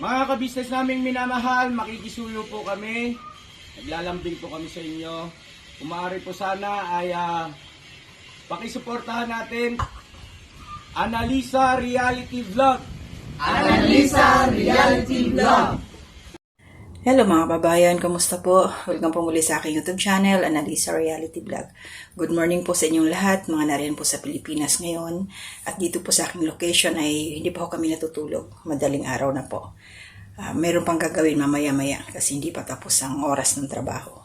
Mga kabisnes naming minamahal, makikisuyo po kami. Naglalambing po kami sa inyo. Kung maaari po sana ay pakisuportahan natin Analisa Reality Vlog. Analisa Reality Vlog. Hello mga babayan, kamusta po? Welcome po muli sa aking YouTube channel, Analisa Reality Vlog. Good morning po sa inyong lahat, mga nariyan po sa Pilipinas ngayon. At dito po sa aking location ay hindi pa po kami natutulog. Madaling araw na po. Meron pang gagawin mamaya-maya kasi hindi pa tapos ang oras ng trabaho.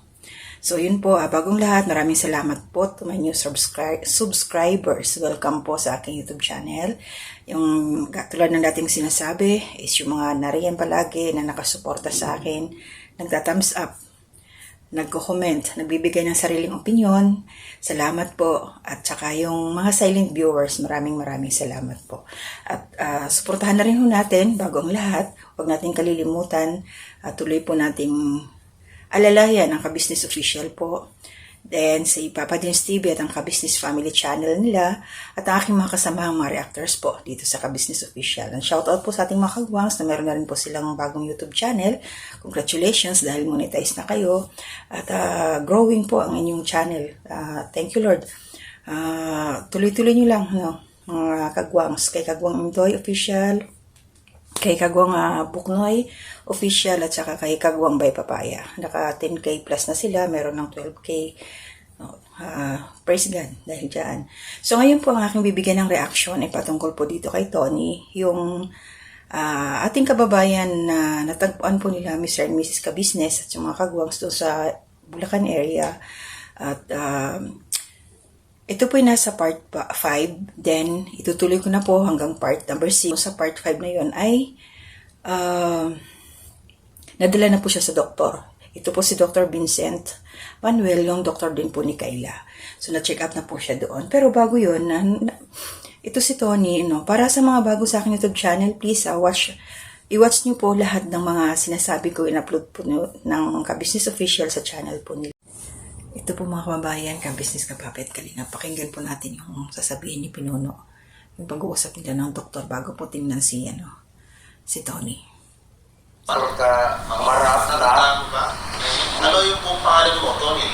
So yun po, bagong lahat, maraming salamat po to my new subscribers. Welcome po sa aking YouTube channel. Yung tulad ng dating sinasabi is yung mga nariyan palagi na nakasuporta sa akin, nagta-thumbs up, nagko-comment, nagbibigay ng sariling opinion. Salamat po. At saka yung mga silent viewers, maraming salamat po. At suportahan na rin ho natin, bagong lahat, huwag natin kalilimutan, tuloy po nating alalayan ang Ka-Business Official po. Then, si Papa Dins TV at ang Ka-Business Family Channel nila at ang aking mga kasamahang mga reactors po dito sa Ka-Business Official. And shoutout po sa ating mga kagwangs na meron na rin po silang bagong YouTube channel. Congratulations dahil monetize na kayo. At growing po ang inyong channel. Thank you Lord. Tuloy-tuloy nyo lang, mga kagwangs. Kay Kagwang Indoy Official, kay Kagwang Buknoy Official at saka kay Kagwang Bay Papaya. Naka 10k plus na sila, meron ng 12k. Praise God dahil dyan. So ngayon po ang aking bibigyan ng reaction ay patungkol po dito kay Tony, yung ating kababayan na natagpuan po nila Mr. and Mrs. Ka-Business at yung mga kagwangs doon sa Bulacan area. At ito po ay nasa part 5, then itutuloy ko na po hanggang part number 6. Sa part 5 na yon ay nadala na po siya sa doktor. Ito po si Dr. Vincent Manuel, yung doktor din po ni Kayla. So na-check up na po siya doon. Pero bago yun, ito si Tony, para sa mga bago sa aking YouTube channel, please i-watch nyo po lahat ng mga sinasabi ko, in-upload po ng Ka-Business Official sa channel po nila. Ito po mga kababayan, Ka-Business, Kapapit, Kalinga. Pakinggan po natin yung sasabihin ni Pinuno. Yung pag-uusap nila ng doktor bago po tingnan si Tony. Pagka marap na, ano yung pong pangalan mo, Tony?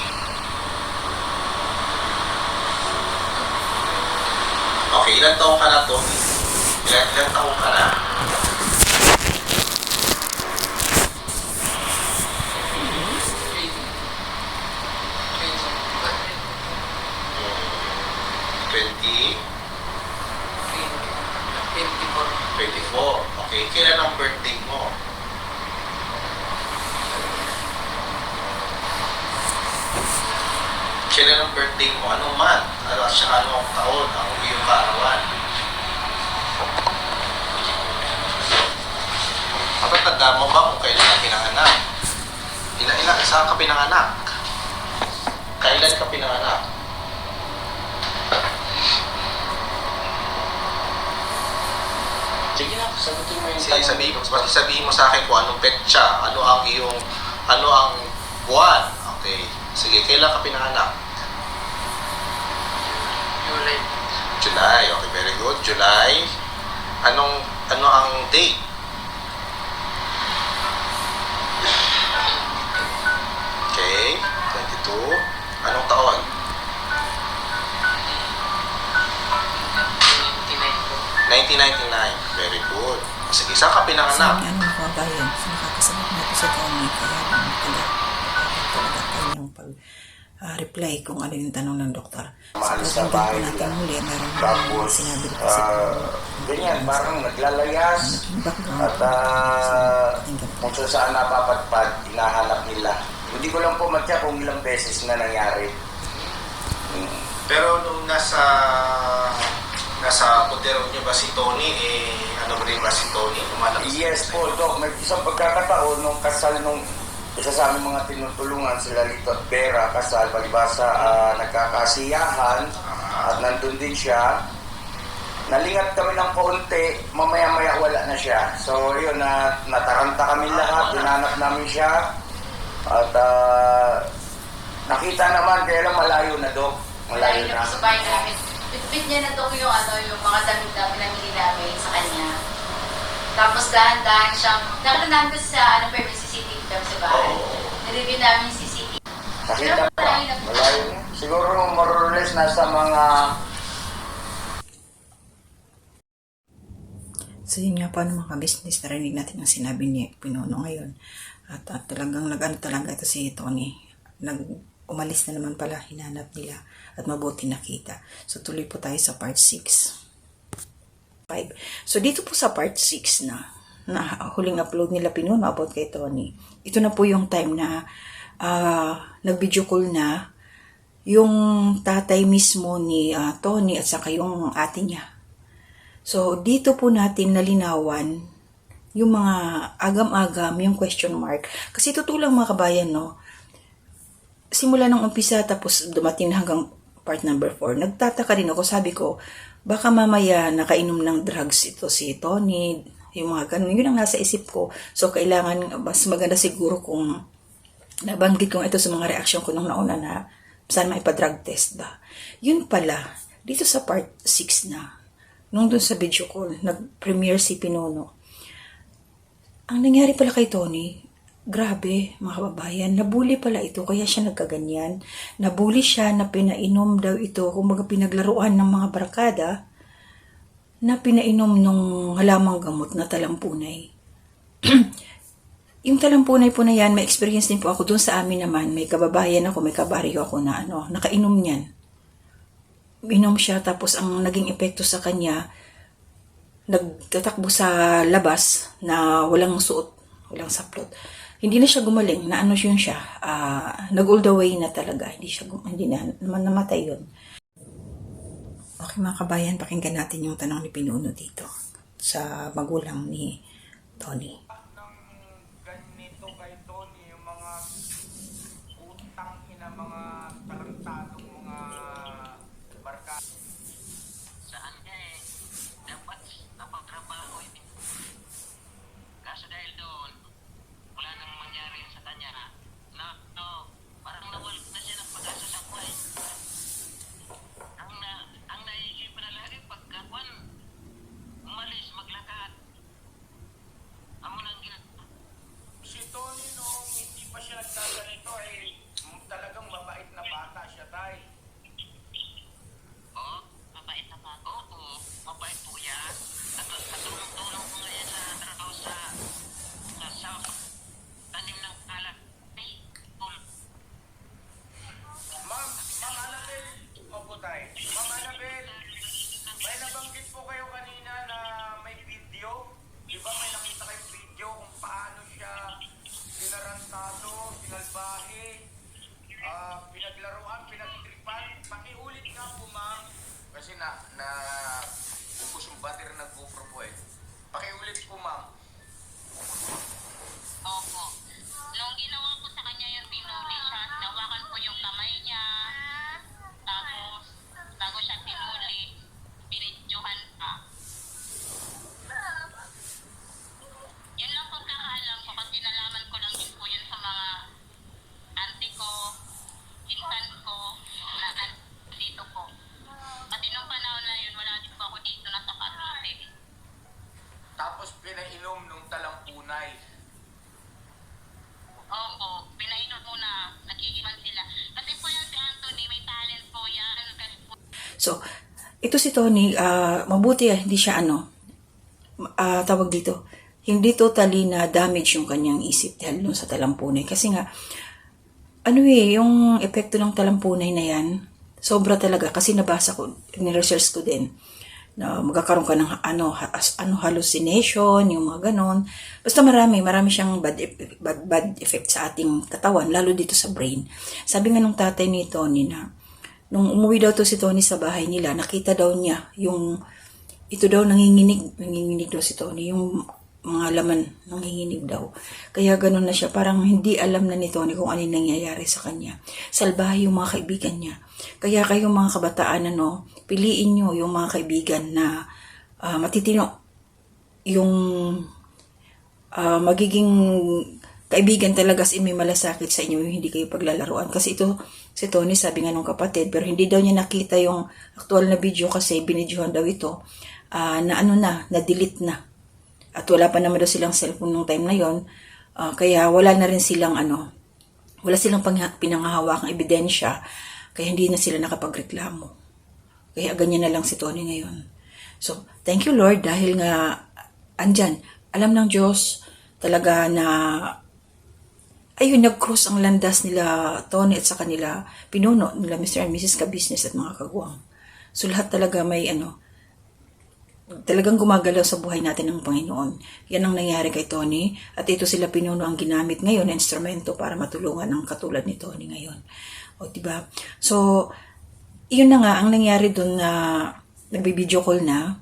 Okay, ilan taong ka na, Tony? Ilan taong ka na? Okay, kailan ang birthday mo? Kailan ang birthday mo? Anong month? Anong taon ang iyong kaarawan? Matatanda mo ba kung kailan ka pinanganak? Saan ka pinanganak? Kailan ka pinanganak? Sige na, sagutin mo yung tanong. Sabihin mo sa akin kung anong petsa, ano ang buwan. Okay. Sige, kailan ka pinanganak? July. Okay, very good. July. Ano ang date? Okay, 22. Anong taon? 1999. Very good. Sige, saan ka pinanganak? So, mga kababayan, nakakasagot na po si Tony, kaya talaga kanyang pag-reply kung ano yung tanong ng doktor. Maalis So, sa bahay natin nila. muli, meron Tapos, sinabi ko si Tony. ganyan, parang naglalayas. At kung saan napapadpad, hinahanap nila. Hindi ko lang po matya kung ilang beses na nangyari. Pero nung nasa putero niyo ba si Tony, ano rin ba si Tony? Yes po, Doc. May isang pagkakataon nung kasal nung isa sa aming mga tinutulungan, sila Lito at Vera, kasal, palibasa, nagkakasiyahan at nandun din siya. Nalingat kami ng konti, mamaya-maya wala na siya. So yun, nataranta kami lahat, hinanap namin siya. At nakita naman, kaya lang malayo na, Doc. Malayo na. Sa bahay namin. Bitbit niya na yung mga damit na pinamili namin sa kanya. Tapos dahan-dahan siyang, nakita namin kasi sa, ano pa yung CCTV kami sa bahay. Na-review namin yung CCTV. Nakita pa. Malayo na. Siguro more or less nasa mga... So yun nga, paano mga business, narinig natin ang sinabi ni Pinuno ngayon. At talagang nag-ano talaga ito si Tony. Umalis na naman pala, hinanap nila at mabuti nakita. So tuloy po tayo sa part 6. 5. So dito po sa part 6 na huling upload nila Pinuno about kay Tony. Ito na po yung time na nag-video call na yung tatay mismo ni Tony at saka yung ate niya. So, dito po natin nalinawan yung mga agam-agam, yung question mark. Kasi totoo lang mga kabayan, no? Simula ng umpisa, tapos dumating na hanggang part number 4. Nagtataka rin ako, sabi ko, baka mamaya nakainom ng drugs ito si Tony, yung mga ganun. Yun ang nasa isip ko. So, kailangan, mas maganda siguro kung nabanggit ko ito sa mga reaction ko nung nauna na saan maipa-drug test ba. Yun pala, dito sa part 6 na, nung dun sa video call, nag-premiere si Pinuno. Ang nangyari pala kay Tony, grabe mga kababayan, nabuli pala ito, kaya siya nagkaganyan. Nabuli siya na pinainom daw ito, kumbaga pinaglaruan ng mga barkada, na pinainom nung halamang gamot na talampunay. Yung talampunay po na yan, may experience din po ako dun sa amin naman, may kababayan ako, may kabaryo ako na nakainom niyan. Inom siya, tapos ang naging epekto sa kanya, nagtatakbo sa labas na walang suot, walang saplot. Hindi na siya gumaling, na ano yun siya, nag-all the way na talaga, hindi na namatay yun. Okay mga kabayan, pakinggan natin yung tanong ni Pinuno dito sa magulang ni Tony. Ganito kay Tony, yung mga utang ina, mga tarantadong mga barka. Saan ka eh, dapat napagtrabaho eh. Kaso dahil doon, wala nang mangyari sa kanya. Parang nawal na siya ng pag-asa sa buhay. Ang naisip na lagi pagkakuan, umalis, maglakad. Amo nang Si Tony noong hindi pa siya nagkaganito ay talagang mabait na bata siya, tay. Oo, mabait na ba? Oo, mabait po yan. Katulong-tulong po ngayon sa trabaho sa tanim ng alat. Ma'am Annabel, opo tay. Ma'am Annabel, may nabanggit po kayo kanina na may video. Di ba may nakita kayong video kung paano siya sinarantado, sinalbahe, pinaglaruan, pinagtripan. Pakiulit nga po ma'am. Kasi ubos yung battery ng GoPro po eh. Pakiulit po ma'am. Opo. Nung ginawa ko sa kanya yung tinuli siya, nawakan ko yung kamay niya. Tapos, bago siya tinuli, pinidyohan pa. Yun lang po kakaalam ko kasi nalaman ko lang din po yun sa mga auntie ko, pinsan ko, na dito po. Kasi nung panahon na yun, wala din po ako dito na sa Cavite. Tapos pinainom nung talampunay. Oo, pinainom muna, nakikiman sila. Kasi po yan si Anthony, may talent po yan. Kasi po, So, ito si Tony, mabuti hindi siya tawag dito, hindi totally na damage yung kanyang isip dahil dun sa talampunay. Kasi nga, yung epekto ng talampunay na yan, sobra talaga. Kasi nabasa ko, ni-research ko din, na magkakaroon ka ng hallucination, yung mga ganon. Basta marami siyang bad effect sa ating katawan, lalo dito sa brain. Sabi nga nung tatay ni Tony na, nung umuwi daw to si Tony sa bahay nila, nakita daw niya ito daw nanginginig daw si Tony, yung mga laman nanginginig daw. Kaya ganun na siya, parang hindi alam na ni Tony kung ano yung nangyayari sa kanya. Salbahe yung mga kaibigan niya. Kaya kayong mga kabataan, piliin nyo yung mga kaibigan na matitino, yung magiging kaibigan talaga may malasakit sa inyo, yung hindi kayo paglalaruan. Kasi ito, si Tony, sabi nga nung kapatid, pero hindi daw niya nakita yung actual na video kasi binidyohan daw ito, na delete na. At wala pa naman daw silang cellphone nung time na yon. Kaya wala na rin silang wala silang pinangahawakang ebidensya. Kaya hindi na sila nakapagreklamo. Kaya ganyan na lang si Tony ngayon. So, thank you Lord dahil nga andyan. Alam ng Diyos talaga na ayun, nag-cross ang landas nila Tony at sa kanila pinuno nila Mr. and Mrs. Ka-Business at mga kagwang. So lahat talaga may talagang gumagalaw sa buhay natin ng Panginoon. Yan ang nangyari kay Tony at ito sila pinuno ang ginamit ngayon na instrumento para matulungan ang katulad ni Tony ngayon. O diba? So, yun na nga ang nangyari doon na nagbi-video call na.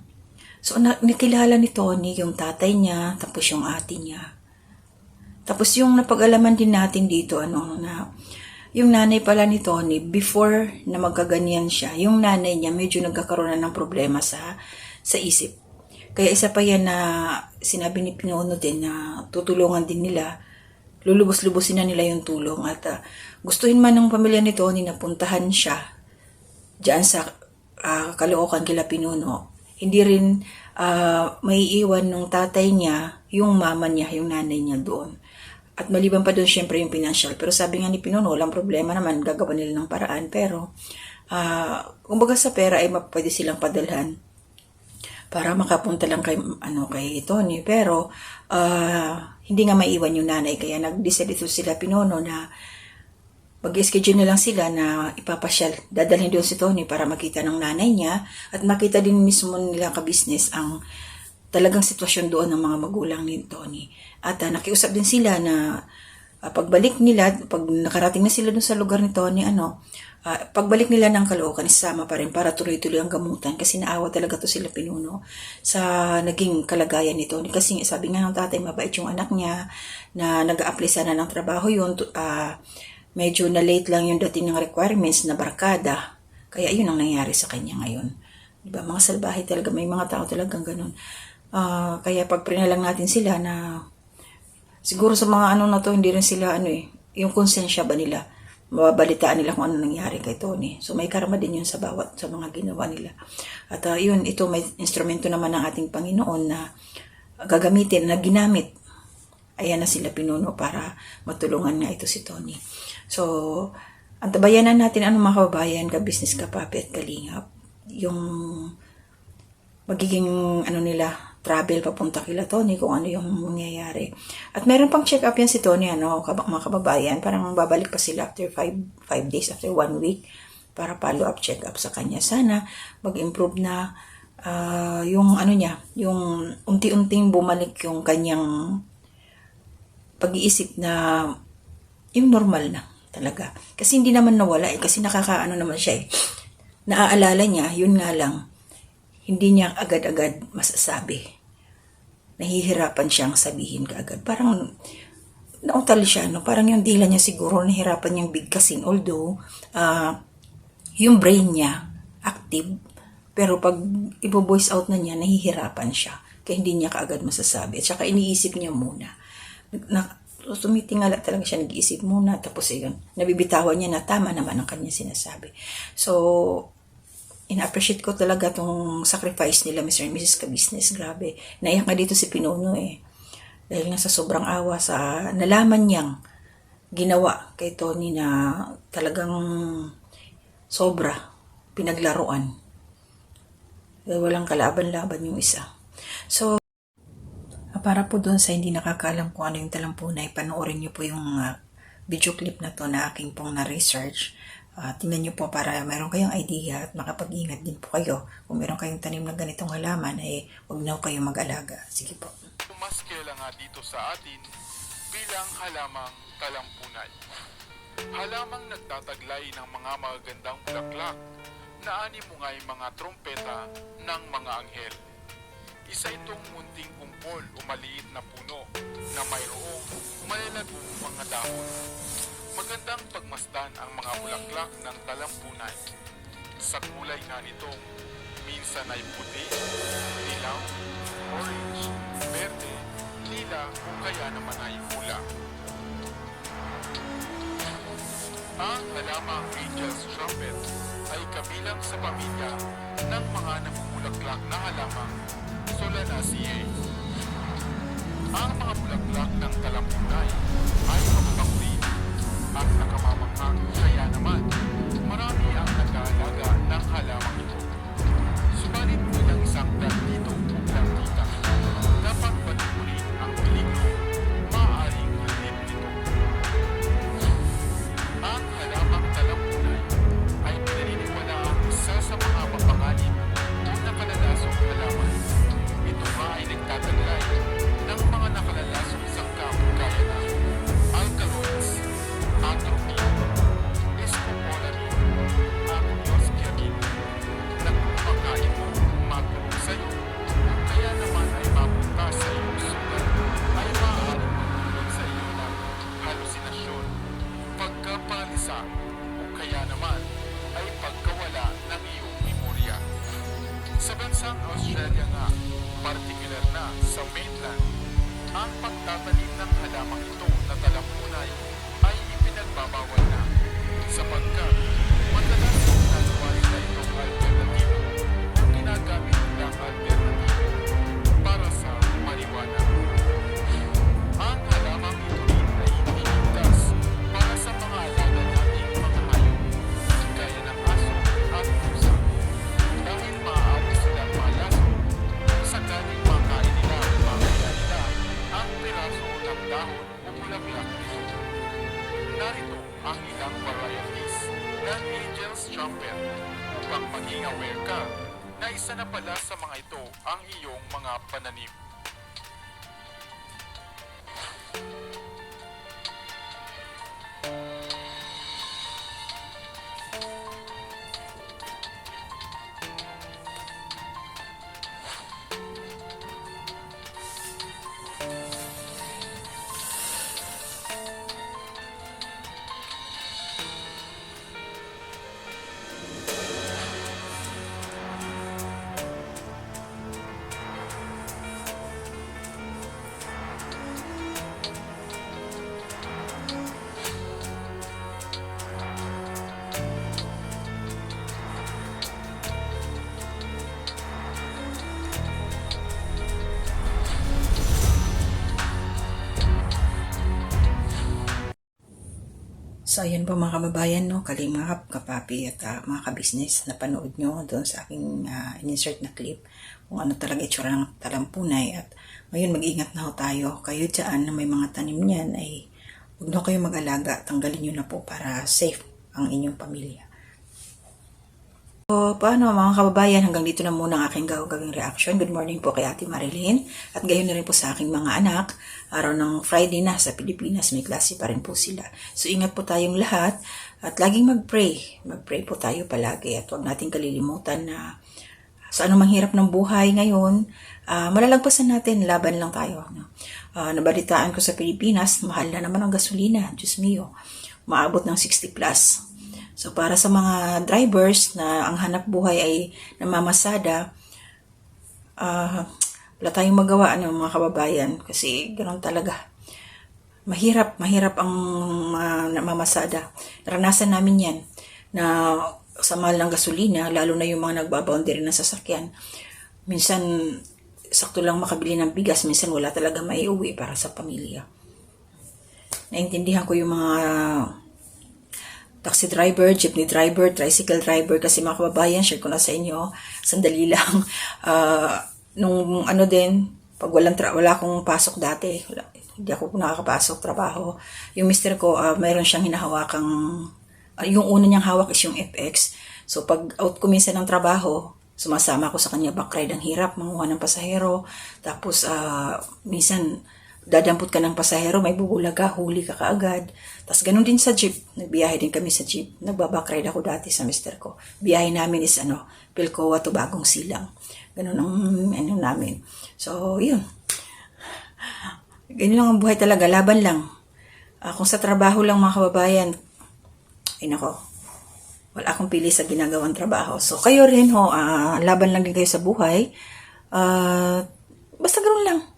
So, nakilala ni Tony yung tatay niya tapos yung ate niya. Tapos yung napag-alaman din natin dito, na yung nanay pala ni Tony, before na magkaganyan siya, yung nanay niya medyo nagkakaroon na ng problema sa isip. Kaya isa pa yan na sinabi ni Pinuno din na tutulungan din nila, lulubos-lubusin na nila yung tulong. At gustuhin man ng pamilya ni Tony na puntahan siya dyan sa Caloocan kila Pinuno, hindi rin may iwan ng tatay niya, yung mama niya, yung nanay niya doon. At maliban pa doon, syempre yung financial. Pero sabi nga ni Pinuno, walang problema naman, gagawa nila ng paraan. Pero, kumbaga sa pera ay pwede silang padalhan para makapunta lang kay Tony. Pero, hindi nga maiwan yung nanay. Kaya nag-decide ito sila Pinuno na mag-schedule na lang sila na ipapasyal. Dadalhin doon si Tony para makita ng nanay niya at makita din mismo nila ka-business ang talagang sitwasyon doon ng mga magulang ni Tony. At nakiusap din sila na pagbalik nila, pag nakarating na sila doon sa lugar ni Tony, pagbalik nila ng Caloocan, isama pa rin para tuloy-tuloy ang gamutan kasi naawa talaga to sila Pinuno sa naging kalagayan ni Tony. Kasi sabi nga ng tatay, mabait yung anak niya na nag-a-apply sana ng trabaho yun. Medyo na late lang yung dating ng requirements na barkada. Kaya yun ang nangyari sa kanya ngayon. Diba? Mga salbahe talaga, may mga tao talagang ganun. Kaya pag prinalang natin sila na siguro sa mga na to, hindi rin sila yung konsensya ba nila, mababalitaan nila kung ano nangyari kay Tony. So may karma din yun sa mga ginawa nila. At ito may instrumento naman ng ating Panginoon na gagamitin, na ginamit. Ayan na sila Pinuno para matulungan nga ito si Tony. So, antabayanan natin mga kababayan, ka-business, ka-papi at kalingap. Yung magiging nila, travel papunta kila Tony kung ano yung mangyayari. At meron pang check-up yan si Tony, mga kababayan. Parang babalik pa sila after 5 days, after 1 week, para follow-up check-up sa kanya. Sana mag-improve na yung yung unti-unting bumalik yung kanyang pag-iisip na yung normal na talaga. Kasi hindi naman nawala kasi naman siya naaalala niya, yun nga lang, hindi niya agad-agad masasabi. Nahihirapan siyang sabihin kaagad. Parang nautal siya, parang yung dila niya siguro nahihirapan niyang bigkasin. Although, yung brain niya active, pero pag ibo-voice out na niya, nahihirapan siya. Kaya hindi niya kaagad masasabi. At saka iniisip niya muna. Tumitingala talaga siya, nag-iisip muna. Tapos yun, nabibitawan niya na tama naman ang kanya sinasabi. So, ina-appreciate ko talaga tong sacrifice nila, Mr. and Mrs. Ka-Business. Grabe. Naiyak nga dito si Pinuno Dahil nga sa sobrang awa sa nalaman niyang ginawa kay Tony na talagang sobra pinaglaruan. Dahil walang kalaban-laban yung isa. So, para po doon sa hindi nakakaalam kung ano yung talampunay, panoorin niyo po yung video clip na to na aking pong na-research. Tingnan niyo po para meron kayong idea at makapag-ingat din po kayo. Kung meron kayong tanim na ganitong halaman, huwag na kayong mag-alaga. Sige po. Mas kailangan nga dito sa atin bilang halamang talampunay. Halamang nagtataglay ng mga magagandang bulaklak na animungay mga trompeta ng mga anghel. Isa itong munting kumpol o maliit na puno na mayroong malalagong mga dahon. Magandang pagmasdan ang mga bulaklak ng talampunay. Sa kulay nga nitong minsan ay puti, dilaw, orange, berde, lila o kaya naman ay pula. Ang halamang Angel's Trumpet ay kabilang sa pamilya ng mga namumulaklak na halamang Solanaceae. Ang mga bulaklak ng talampunay ay mababango rin at nakamamangha, kaya naman marami ang nag-aalaga ng halamang ito. Subalit bilang isang dito lang kita, dapat patuloyin ang peligro maaaring halip nito. Ang halamang talampunay ay pinaniniwala ang isa sa mga mapanganib o nakalalasong halaman. Ito nga ay nagtataglay ng mga nakalalasong sangkap gaya ng alkaloids, atropine, scopolamine, aconiosciamin, na kung makain mo, matulog sa'yo, o kaya naman ay mapunta sa iyong sugat, ay maaaring magdulot sa iyo ng halusinasyon, pagkaparalisa, o kaya naman ay pagkawala ng iyong memorya. Sa bansang Australia nga, partikular na sa mainland, ang pagtatanim ng halamang ito na talampunay ay ipinagbabawal na sapagkat madalas ginagawa nila itong alternatibo o ginagamit nilang alternatibo para sa marijuana. Ang halamang ito rin ay hindi ligtas para sa mga alaga nating mga hayop gaya ng aso at pusa dahil maaari silang malaso kung sakaling makain nila o mamaya nila ang piraso ng dahon o bulaklak nito. Narito ang ilang varieties ng Angel's Trumpet upang maging aware ka na isa na pala sa mga ito ang iyong mga pananim. So, ayan po mga kababayan, no? Kalingap, kapapi at mga kabisnes na panood nyo doon sa aking in-insert na clip kung ano talaga itsura ng talampunay. At ngayon mag-ingat na ho tayo. Kayo dyan na may mga tanim niyan ay huwag na kayo mag-alaga. Tanggalin nyo na po para safe ang inyong pamilya. So, paano mga kababayan, hanggang dito na muna ang aking gawing reaction. Good morning po kay Ate Marilyn at gayon na rin po sa aking mga anak. Araw ng Friday na sa Pilipinas, may klase pa rin po sila. So, ingat po tayong lahat at laging mag-pray. Mag-pray po tayo palagi at huwag natin kalilimutan na sa anumang hirap ng buhay ngayon, malalagpasan natin, laban lang tayo. No? Nabalitaan ko sa Pilipinas, mahal na naman ang gasolina. Diyos mio, maabot ng 60 plus. So, para sa mga drivers na ang hanap buhay ay namamasada, wala tayong magawa, mga kababayan, kasi ganoon talaga. Mahirap ang namamasada. Naranasan namin yan, na sa mahal ng gasolina, lalo na yung mga nagbaboundary ng sasakyan. Minsan, sakto lang makabili ng bigas, minsan wala talaga maiuwi para sa pamilya. Naintindihan ko yung mga taxi driver, jeepney driver, tricycle driver, kasi mga kababayan, share ko na sa inyo, sandali lang, nung ano din, pag wala akong pasok dati, hindi ako nakakapasok, trabaho, yung mister ko, mayroon siyang hinahawakang, yung una niyang hawak is yung FX, so pag out ko minsan ng trabaho, sumasama ako sa kanya backride, ang hirap, manguha ng pasahero, tapos minsan, dadampot ka ng pasahero, may bubulaga, huli ka kaagad. Tapos ganun din sa jeep. Nagbiyahe din kami sa jeep. Nagbabakride ako dati sa mister ko. Biyahe namin is Pilcoa to Bagong Silang. Ganun ang namin. So, yun. Ganun lang ang buhay talaga. Laban lang. Kung sa trabaho lang mga kababayan, ay nako, wala akong pili sa ginagawang trabaho. So, kayo rin laban lang din kayo sa buhay. Basta ganun lang.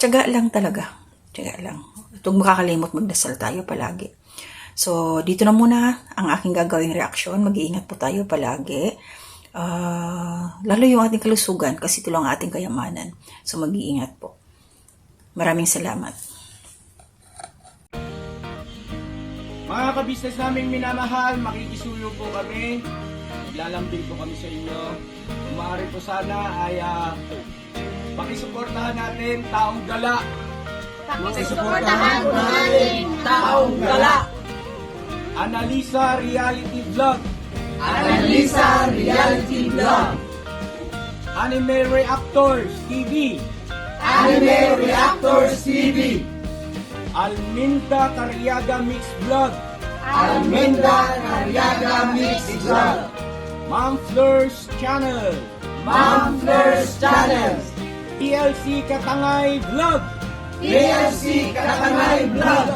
Tiyaga lang talaga. Tiyaga lang. Huwag makakalimot, magdasal tayo palagi. So, dito na muna ang aking gagawing reaksyon. Mag-iingat po tayo palagi. Lalo yung ating kalusugan kasi ito lang ang ating kayamanan. So, mag-iingat po. Maraming salamat. Mga kabisnes naming minamahal, makikisuyo po kami. Naglalambing po kami sa inyo. Kung maaari po sana ay pakisuportahan natin Taong Gala. Pakisuportahan po natin Taong Gala. Analisa Reality Vlog. Analisa Reality Vlog. Anime Reactors TV. Anime Reactors TV. Alminda Cariaga Mix Vlog. Almenda Cariaga Mix Vlog. Ma'am Fleurs Channel. Ma'am Fleurs Channel. PLC Katangay Vlog. PLC Katangay Vlog.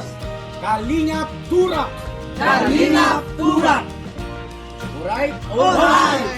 Kalingap Turak. Kalingap Turak. Alright? Alright!